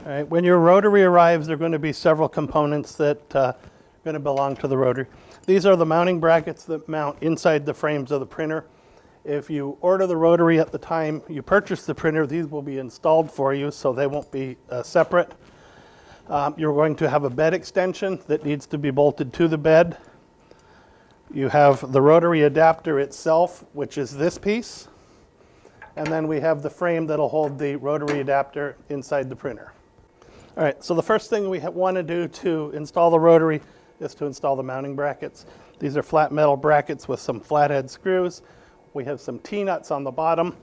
All right, when your rotary arrives, there are going to be several components that are going to belong to the rotary. These are the mounting brackets that mount inside the frames of the printer. If you order the rotary at the time you purchase the printer, these will be installed for you, so they won't be separate. You're going to have a bed extension that needs to be bolted to the bed. You have the rotary adapter itself, which is this piece. And then we have the frame that'll hold the rotary adapter inside the printer. All right, so the first thing we want to do to install the rotary is to install the mounting brackets. These are flat metal brackets with some flathead screws. We have some T-nuts on the bottom.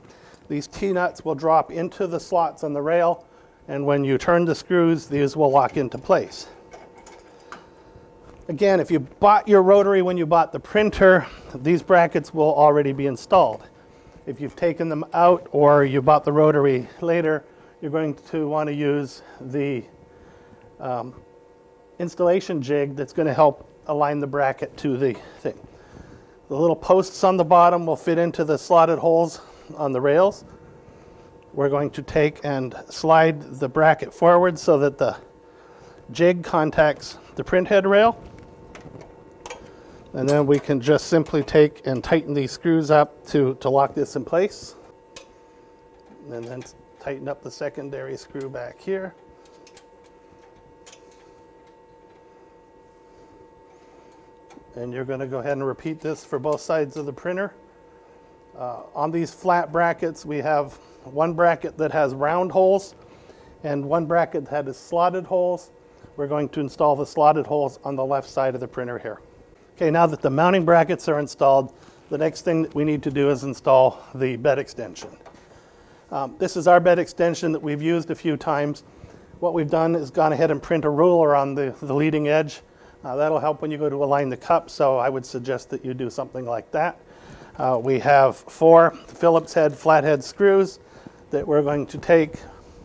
These T-nuts will drop into the slots on the rail, and when you turn the screws, these will lock into place. Again, if you bought your rotary when you bought the printer, these brackets will already be installed. If you've taken them out or you bought the rotary later, you're going to want to use the installation jig that's going to help align the bracket to the thing. The little posts on the bottom will fit into the slotted holes on the rails. We're going to take and slide the bracket forward so that the jig contacts the printhead rail. And then we can just simply take and tighten these screws up to lock this in place. And then tighten up the secondary screw back here. And you're going to go ahead and repeat this for both sides of the printer. On these flat brackets, we have one bracket that has round holes and one bracket that has slotted holes. We're going to install the slotted holes on the left side of the printer here. Okay, now that the mounting brackets are installed, the next thing that we need to do is install the bed extension. This is our bed extension that we've used a few times. What we've done is gone ahead and print a ruler on the leading edge. That'll help when you go to align the cup, so I would suggest that you do something like that. We have 4 Phillips head flathead screws that we're going to take,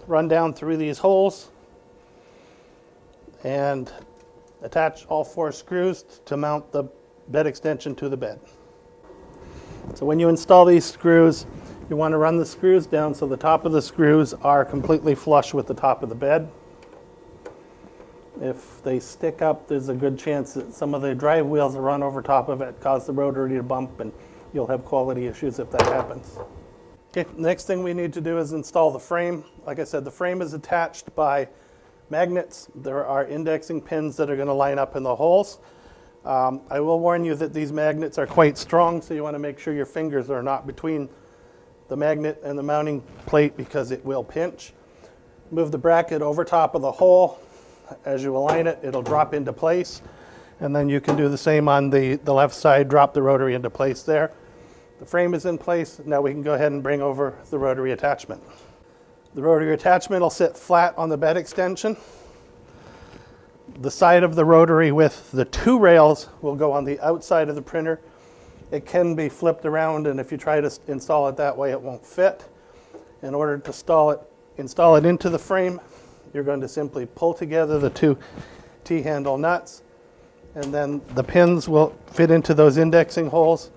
run down through these holes, and attach all 4 screws to mount the bed extension to the bed. So when you install these screws, you want to run the screws down so the top of the screws are completely flush with the top of the bed. If they stick up, there's a good chance that some of the drive wheels will run over top of it, cause the rotary to bump, and you'll have quality issues if that happens. Okay, the next thing we need to do is install the frame. Like I said, the frame is attached by magnets. There are indexing pins that are going to line up in the holes. I will warn you that these magnets are quite strong, so you want to make sure your fingers are not between the magnet and the mounting plate because it will pinch. Move the bracket over top of the hole. As you align it, it'll drop into place. And then you can do the same on the left side, drop the rotary into place there. The frame is in place. Now we can go ahead and bring over the rotary attachment. The rotary attachment will sit flat on the bed extension. The side of the rotary with the 2 rails will go on the outside of the printer. It can be flipped around, and if you try to install it that way, it won't fit. In order to install it into the frame, you're going to simply pull together the 2 T-handle nuts, and then the pins will fit into those indexing holes,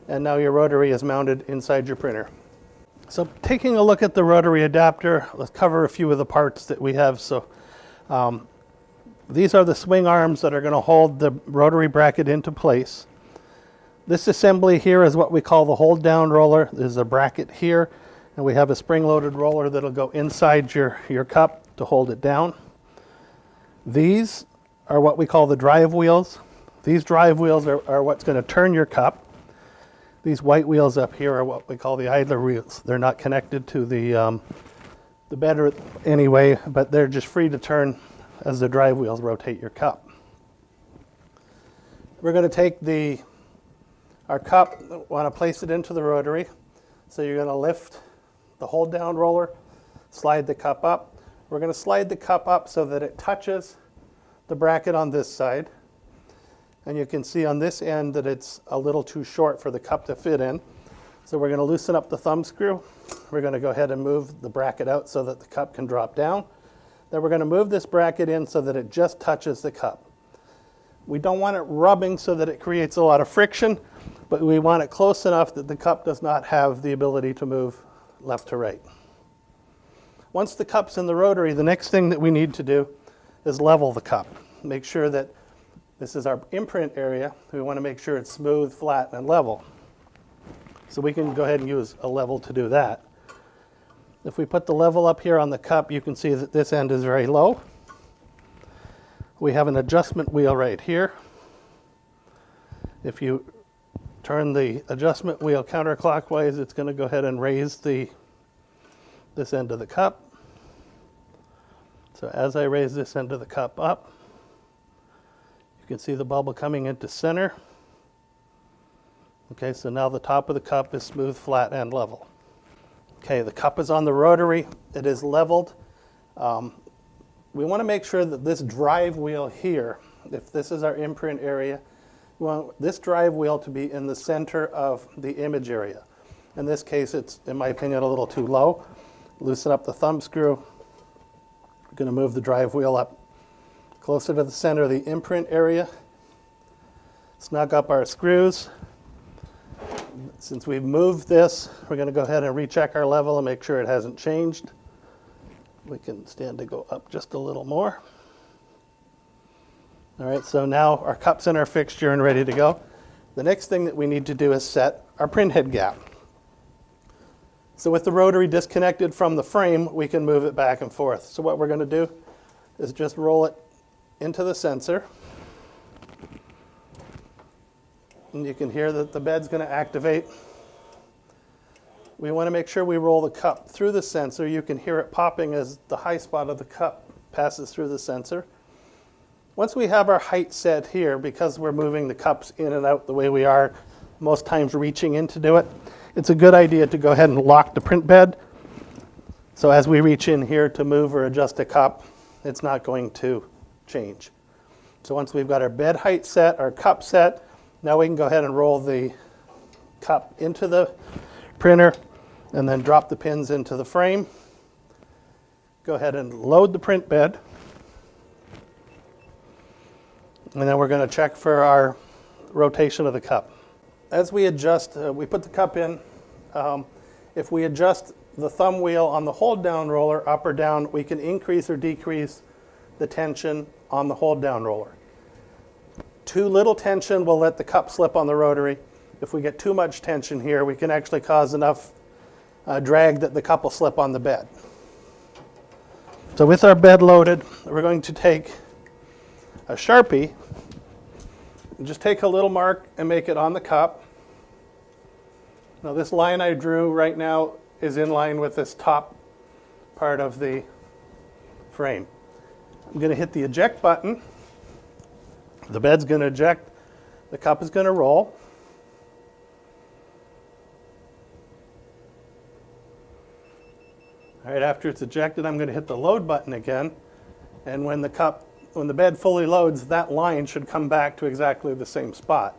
and now your rotary is mounted inside your printer. So taking a look at the rotary adapter, let's cover a few of the parts that we have. So these are the swing arms that are going to hold the rotary bracket into place. This assembly here is what we call the hold down roller. There's a bracket here, and we have a spring-loaded roller that'll go inside your cup to hold it down. These are what we call the drive wheels. These drive wheels are what's going to turn your cup. These white wheels up here are what we call the idler wheels. They're not connected to the bed anyway, but they're just free to turn as the drive wheels rotate your cup. We're going to take our cup, want to place it into the rotary. So you're going to lift the hold down roller, slide the cup up. We're going to slide the cup up so that it touches the bracket on this side. And you can see on this end that it's a little too short for the cup to fit in. So we're going to loosen up the thumb screw. We're going to go ahead and move the bracket out so that the cup can drop down. Then we're going to move this bracket in so that it just touches the cup. We don't want it rubbing so that it creates a lot of friction, but we want it close enough that the cup does not have the ability to move left to right. Once the cup's in the rotary, the next thing that we need to do is level the cup. Make sure that this is our imprint area. We want to make sure it's smooth, flat, and level. So we can go ahead and use a level to do that. If we put the level up here on the cup, you can see that this end is very low. We have an adjustment wheel right here. If you turn the adjustment wheel counterclockwise, it's going to go ahead and raise this end of the cup. So as I raise this end of the cup up, you can see the bubble coming into center. Okay, so now the top of the cup is smooth, flat, and level. Okay, the cup is on the rotary. It is leveled. We want to make sure that this drive wheel here, if this is our imprint area, we want this drive wheel to be in the center of the image area. In this case, it's, in my opinion, a little too low. Loosen up the thumb screw. We're going to move the drive wheel up closer to the center of the imprint area. Snug up our screws. Since we've moved this, we're going to go ahead and recheck our level and make sure it hasn't changed. We can stand to go up just a little more. All right, so now our cup's in our fixture and ready to go. The next thing that we need to do is set our print head gap. So with the rotary disconnected from the frame, we can move it back and forth. So what we're going to do is just roll it into the sensor. And you can hear that the bed's going to activate. We want to make sure we roll the cup through the sensor. You can hear it popping as the high spot of the cup passes through the sensor. Once we have our height set here, because we're moving the cups in and out the way we are, most times reaching in to do it, it's a good idea to go ahead and lock the print bed. So as we reach in here to move or adjust a cup, it's not going to change. So once we've got our bed height set, our cup set, now we can go ahead and roll the cup into the printer and then drop the pins into the frame. Go ahead and load the print bed. And then we're going to check for our rotation of the cup. As we adjust, we put the cup in. If we adjust the thumb wheel on the hold down roller up or down, we can increase or decrease the tension on the hold down roller. Too little tension will let the cup slip on the rotary. If we get too much tension here, we can actually cause enough drag that the cup will slip on the bed. So with our bed loaded, we're going to take a Sharpie and just take a little mark and make it on the cup. Now this line I drew right now is in line with this top part of the frame. I'm going to hit the eject button. The bed's going to eject. The cup is going to roll. All right, after it's ejected, I'm going to hit the load button again. And when the bed fully loads, that line should come back to exactly the same spot.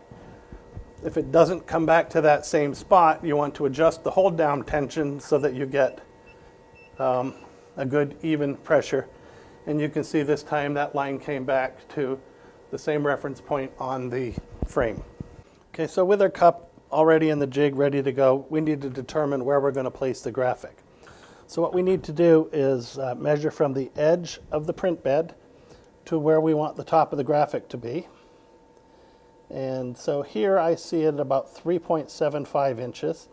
If it doesn't come back to that same spot, you want to adjust the hold down tension so that you get a good even pressure. And you can see this time that line came back to the same reference point on the frame. Okay, so with our cup already in the jig, ready to go, we need to determine where we're going to place the graphic. So what we need to do is measure from the edge of the print bed to where we want the top of the graphic to be. And so here I see it about 3.75 inches.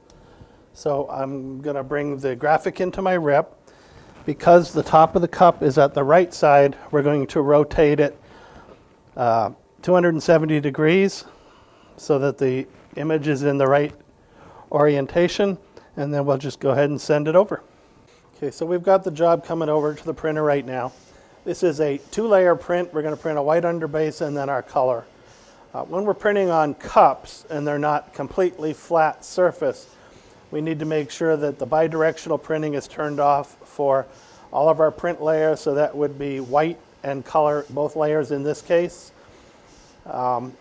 So I'm going to bring the graphic into my rip. Because the top of the cup is at the right side, we're going to rotate it 270 degrees so that the image is in the right orientation, and then we'll just go ahead and send it over. Okay, so we've got the job coming over to the printer right now. This is a 2-layer print. We're going to print a white underbase and then our color. When we're printing on cups and they're not completely flat surface, we need to make sure that the bidirectional printing is turned off for all of our print layers, so that would be white and color, both layers in this case. When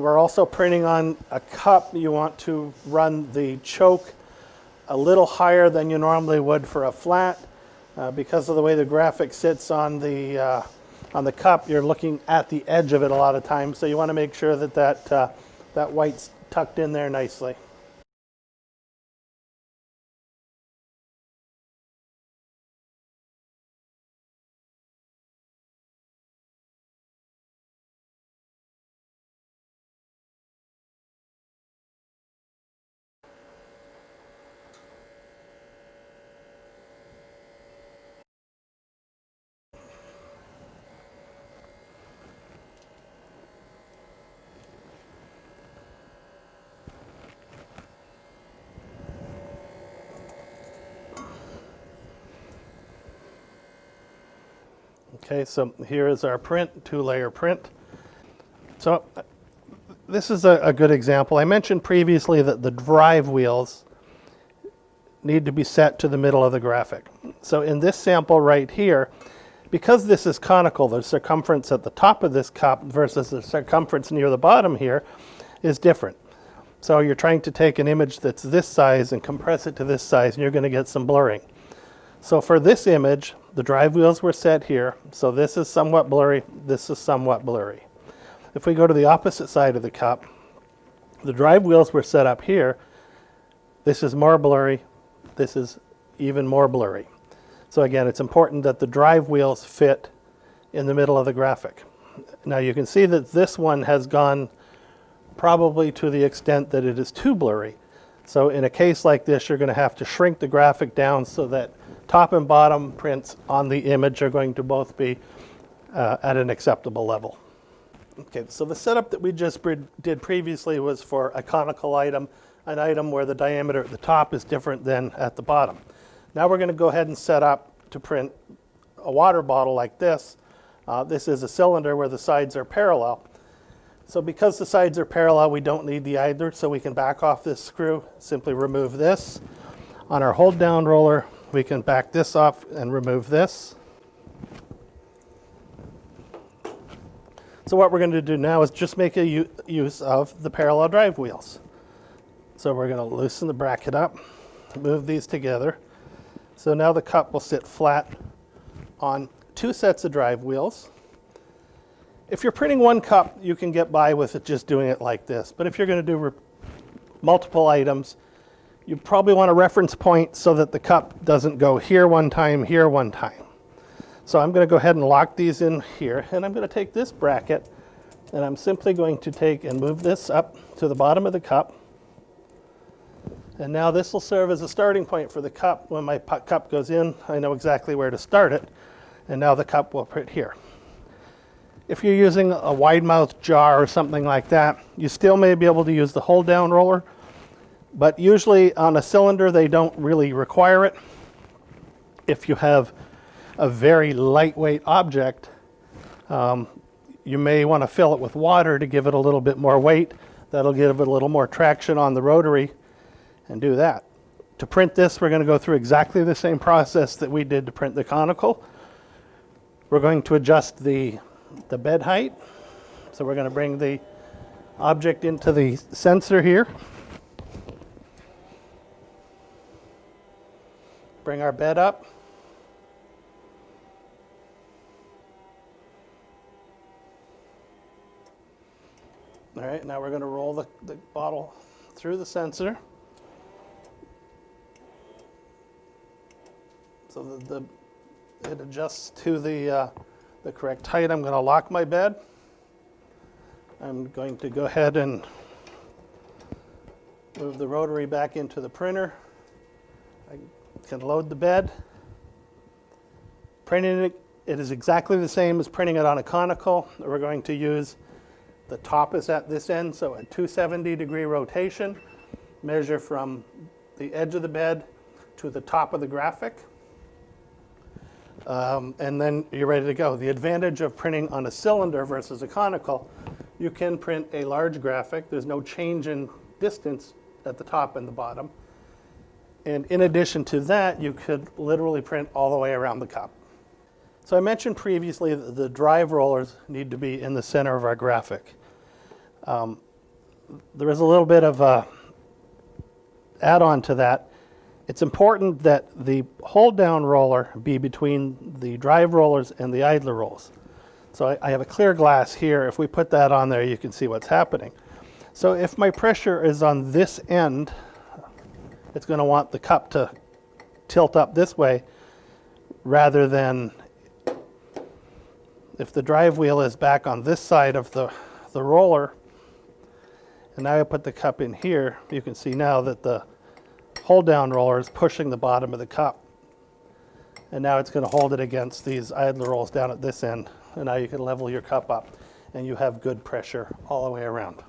we're also printing on a cup, you want to run the choke a little higher than you normally would for a flat. Because of the way the graphic sits on the cup, you're looking at the edge of it a lot of times, so you want to make sure that that white's tucked in there nicely. Okay, so here is our print, 2-layer print. So this is a good example. I mentioned previously that the drive wheels need to be set to the middle of the graphic. So in this sample right here, because this is conical, the circumference at the top of this cup versus the circumference near the bottom here is different. So you're trying to take an image that's this size and compress it to this size, and you're going to get some blurring. So for this image, the drive wheels were set here. So this is somewhat blurry, this is somewhat blurry. If we go to the opposite side of the cup, the drive wheels were set up here. This is more blurry, this is even more blurry. So again, it's important that the drive wheels fit in the middle of the graphic. Now you can see that this one has gone probably to the extent that it is too blurry. So in a case like this, you're going to have to shrink the graphic down so that top and bottom prints on the image are going to both be at an acceptable level. Okay, so the setup that we just did previously was for a conical item, an item where the diameter at the top is different than at the bottom. Now we're going to go ahead and set up to print a water bottle like this. This is a cylinder where the sides are parallel. So because the sides are parallel, we don't need the idler, so we can back off this screw, simply remove this. On our hold down roller, we can back this off and remove this. So what we're going to do now is just make a use of the parallel drive wheels. So we're going to loosen the bracket up, move these together. So now the cup will sit flat on 2 sets of drive wheels. If you're printing one cup, you can get by with it just doing it like this. But if you're going to do multiple items, you probably want a reference point so that the cup doesn't go here one time, here one time. So I'm going to go ahead and lock these in here, and I'm going to take this bracket, and I'm simply going to take and move this up to the bottom of the cup. And now this will serve as a starting point for the cup. When my cup goes in, I know exactly where to start it, and now the cup will print here. If you're using a wide-mouthed jar or something like that, you still may be able to use the hold-down roller, but usually on a cylinder they don't really require it. If you have a very lightweight object, you may want to fill it with water to give it a little bit more weight. That'll give it a little more traction on the rotary, and do that. To print this, we're going to go through exactly the same process that we did to print the conical. We're going to adjust the bed height. So we're going to bring the object into the sensor here. Bring our bed up. All right, now we're going to roll the bottle through the sensor. So that it adjusts to the correct height. I'm going to lock my bed. I'm going to go ahead and move the rotary back into the printer. I can load the bed. Printing it is exactly the same as printing it on a conical. We're going to use the top is at this end, so a 270-degree rotation. Measure from the edge of the bed to the top of the graphic. And then you're ready to go. The advantage of printing on a cylinder versus a conical, you can print a large graphic. There's no change in distance at the top and the bottom. And in addition to that, you could literally print all the way around the cup. So I mentioned previously that the drive rollers need to be in the center of our graphic. There is a little bit of a add-on to that. It's important that the hold-down roller be between the drive rollers and the idler rolls. So I have a clear glass here. If we put that on there, you can see what's happening. So if my pressure is on this end, it's going to want the cup to tilt up this way rather than if the drive wheel is back on this side of the roller. And now I put the cup in here, you can see now that the hold down roller is pushing the bottom of the cup. And now it's going to hold it against these idler rolls down at this end. And now you can level your cup up and you have good pressure all the way around.